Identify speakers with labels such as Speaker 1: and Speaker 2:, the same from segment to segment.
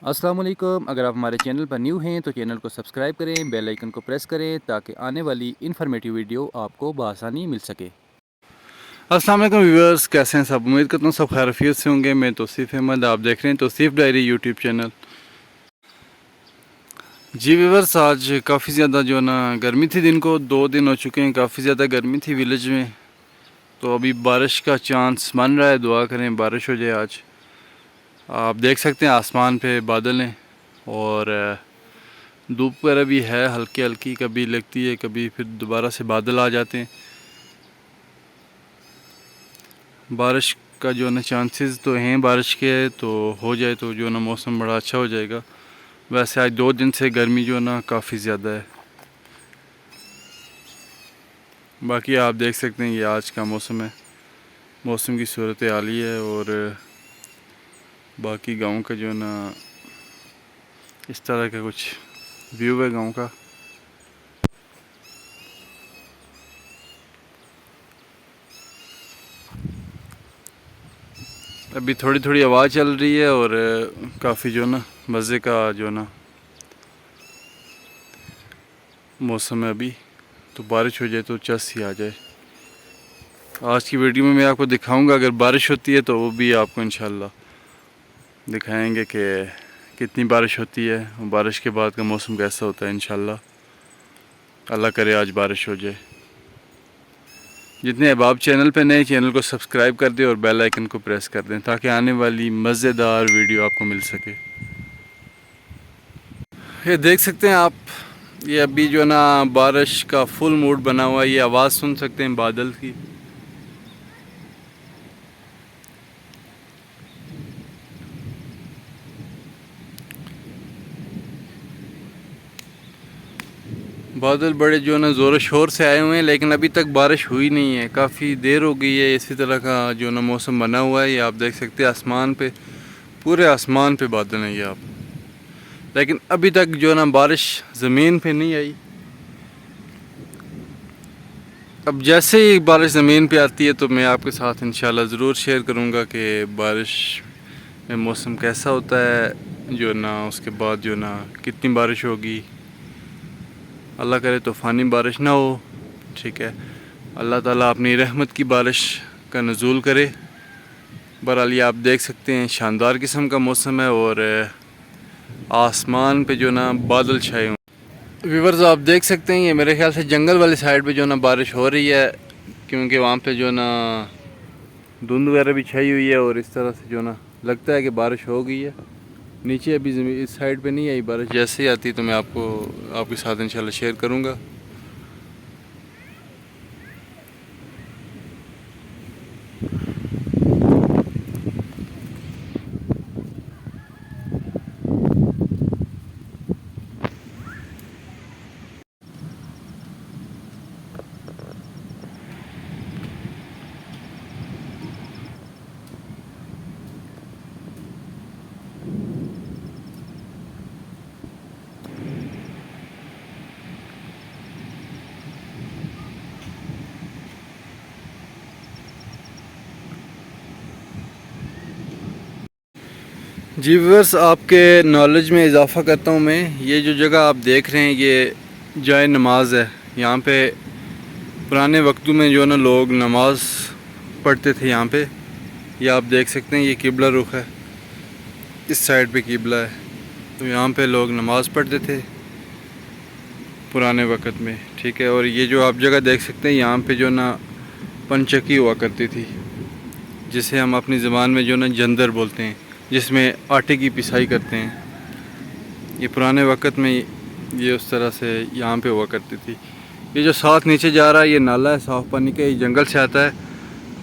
Speaker 1: अस्सलाम वालेकुम। अगर आप हमारे चैनल पर न्यू हैं तो चैनल को सब्सक्राइब करें, बेल आइकन को प्रेस करें ताकि आने वाली इन्फॉर्मेटिव वीडियो आपको बआसानी मिल सके।
Speaker 2: अस्सलाम वालेकुम व्यूअर्स, कैसे हैं सब। उम्मीद करता हूँ सब खैरियत से होंगे। मैं तौसीफ़ अहमद, आप देख रहे हैं तौसीफ़ डायरी यूट्यूब चैनल। जी व्यूअर्स, आज काफ़ी ज़्यादा जो है ना गर्मी थी। दिन को 2 दिन हो चुके हैं, काफ़ी ज़्यादा गर्मी थी विलेज में। तो अभी बारिश का चांस बन रहा है, दुआ करें बारिश हो जाए आज। आप देख सकते हैं आसमान पे बादल हैं और धूप वगैरह भी है हल्की हल्की, कभी लगती है कभी फिर दोबारा से बादल आ जाते हैं। बारिश का जो है ना चांसेस तो हैं बारिश के, तो हो जाए तो जो है ना मौसम बड़ा अच्छा हो जाएगा। वैसे आज 2 दिन से गर्मी जो है ना काफ़ी ज़्यादा है। बाकी आप देख सकते हैं ये आज का मौसम है, मौसम की सूरत हाल ही है। और बाकी गांव का जो है ना इस तरह का कुछ व्यू है गांव का। अभी थोड़ी थोड़ी आवाज़ चल रही है और काफ़ी जो ना मज़े का जो ना मौसम है अभी। तो बारिश हो जाए तो चस ही आ जाए। आज की वीडियो में मैं आपको दिखाऊंगा, अगर बारिश होती है तो वो भी आपको इंशाल्लाह दिखाएंगे कि कितनी बारिश होती है और बारिश के बाद का मौसम कैसा होता है। इंशाल्लाह अल्लाह करे आज बारिश हो जाए। जितने अहबाब चैनल पे नए, चैनल को सब्सक्राइब कर दें और बेल आइकन को प्रेस कर दें ताकि आने वाली मज़ेदार वीडियो आपको मिल सके। ये देख सकते हैं आप, ये अभी जो है ना बारिश का फुल मूड बना हुआ है। ये आवाज़ सुन सकते हैं बादल की। बादल बड़े जो है ना ज़ोर शोर से आए हुए हैं, लेकिन अभी तक बारिश हुई नहीं है। काफ़ी देर हो गई है, इसी तरह का जो ना मौसम बना हुआ है। ये आप देख सकते हैं आसमान पे, पूरे आसमान पे बादल हैं ये आप। लेकिन अभी तक जो ना बारिश ज़मीन पे नहीं आई। अब जैसे ही बारिश ज़मीन पे आती है तो मैं आपके साथ इंशाल्लाह ज़रूर शेयर करूँगा कि बारिश में मौसम कैसा होता है, जो ना उसके बाद जो ना कितनी बारिश होगी। अल्लाह करे तूफ़ानी बारिश ना हो, ठीक है। अल्लाह ताला अपनी रहमत की बारिश का नज़ूल करे। बहरहाल ये आप देख सकते हैं शानदार किस्म का मौसम है और आसमान पे जो ना बादल छाए हुए। व्यूअर्स आप देख सकते हैं ये मेरे ख्याल से जंगल वाली साइड पे जो ना बारिश हो रही है, क्योंकि वहाँ पे जो ना धुंध वगैरह भी छाई हुई है और इस तरह से जो ना लगता है कि बारिश हो गई है। नीचे अभी इस साइड पे नहीं आई बारिश, जैसे ही आती तो मैं आपको आपके साथ इंशाल्लाह शेयर करूँगा। जी व्यूअर्स, आपके नॉलेज में इजाफ़ा करता हूँ मैं। ये जो जगह आप देख रहे हैं ये जाए नमाज है। यहाँ पे पुराने वक्तों में जो ना लोग नमाज पढ़ते थे यहाँ पे। ये आप देख सकते हैं ये किबला रुख है, इस साइड पे किबला है। तो यहाँ पे लोग नमाज पढ़ते थे पुराने वक्त में, ठीक है। और ये जो आप जगह देख सकते हैं यहाँ पे जो ना पंचकी हुआ करती थी, जिसे हम अपनी ज़बान में जो ना जंदर बोलते हैं, जिसमें आटे की पिसाई करते हैं। ये पुराने वक्त में ये उस तरह से यहाँ पे हुआ करती थी। ये जो साथ नीचे जा रहा है ये नाला है साफ़ पानी का, ये जंगल से आता है।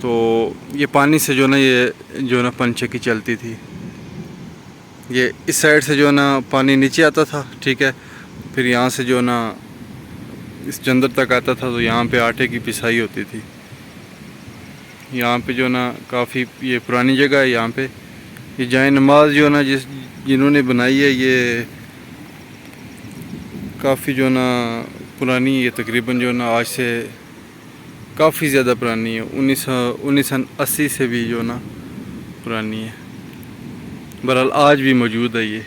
Speaker 2: तो ये पानी से जो ना ये जो ना पंचकी चलती थी। ये इस साइड से जो ना पानी नीचे आता था, ठीक है। फिर यहाँ से जो ना इस जंदर तक आता था, तो यहाँ पे आटे की पिसाई होती थी। यहाँ पे जो ना काफ़ी ये पुरानी जगह है। यहाँ पे ये जाए नमाज जो ना जिन्होंने बनाई है, ये काफ़ी जो ना पुरानी, ये तकरीबन जो ना आज से काफ़ी ज़्यादा पुरानी है। 1980 से भी जो ना पुरानी है। बहरहाल आज भी मौजूद है ये।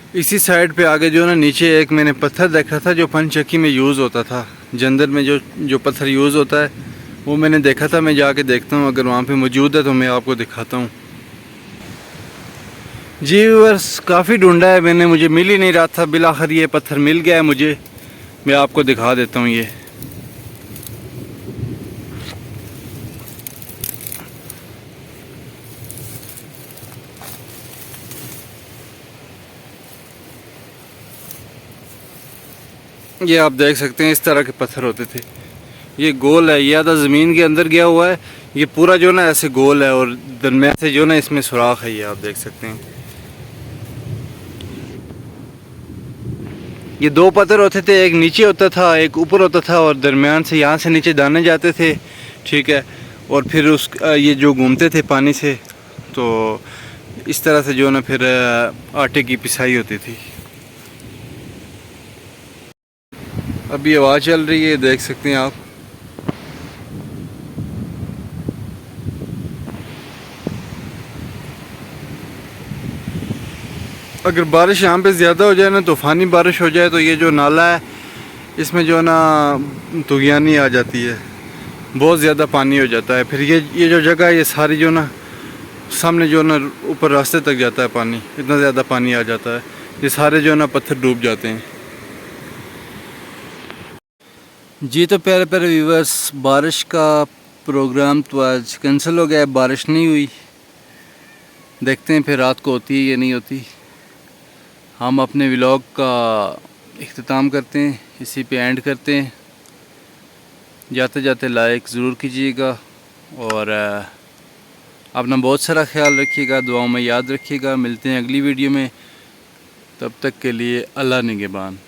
Speaker 2: इसी साइड पे आगे जो ना नीचे एक मैंने पत्थर देखा था जो पंचक्की में यूज़ होता था। जंदर में जो पत्थर यूज़ होता है वो मैंने देखा था। मैं जाके देखता हूँ, अगर वहाँ पे मौजूद है तो मैं आपको दिखाता हूँ। जी व्यूअर्स, काफ़ी ढूंढा है मैंने, मुझे मिल ही नहीं रहा था। बिलाखिर ये पत्थर मिल गया है मुझे। मैं आपको दिखा देता हूँ। ये आप देख सकते हैं, इस तरह के पत्थर होते थे। ये गोल है, ये आधा ज़मीन के अंदर गया हुआ है। ये पूरा जो ना ऐसे गोल है और दरमियान से जो ना इसमें सुराख है। ये आप देख सकते हैं। ये दो पत्थर होते थे, एक नीचे होता था एक ऊपर होता था, और दरमियान से यहाँ से नीचे दाने जाते थे, ठीक है। और फिर ये जो घूमते थे पानी से, तो इस तरह से जो ना फिर आटे की पिसाई होती थी। अभी आवाज़ चल रही है, देख सकते हैं आप। अगर बारिश यहाँ पे ज़्यादा हो जाए ना, तूफ़ानी बारिश हो जाए, तो ये जो नाला है इसमें जो ना तुगयानी आ जाती है, बहुत ज़्यादा पानी हो जाता है। फिर ये जो जगह है, ये सारी जो ना सामने जो ना ऊपर रास्ते तक जाता है पानी, इतना ज़्यादा पानी आ जाता है। ये सारे जो ना पत्थर डूब जाते हैं। जी तो प्यारे प्यारे व्यूअर्स, बारिश का प्रोग्राम तो आज कैंसिल हो गया है, बारिश नहीं हुई। देखते हैं फिर रात को होती है या नहीं होती। हम अपने व्लॉग का इख्तिताम करते हैं, इसी पे एंड करते हैं। जाते जाते लाइक ज़रूर कीजिएगा और अपना बहुत सारा ख्याल रखिएगा, दुआओं में याद रखिएगा। मिलते हैं अगली वीडियो में, तब तक के लिए अल्लाह निगहबान।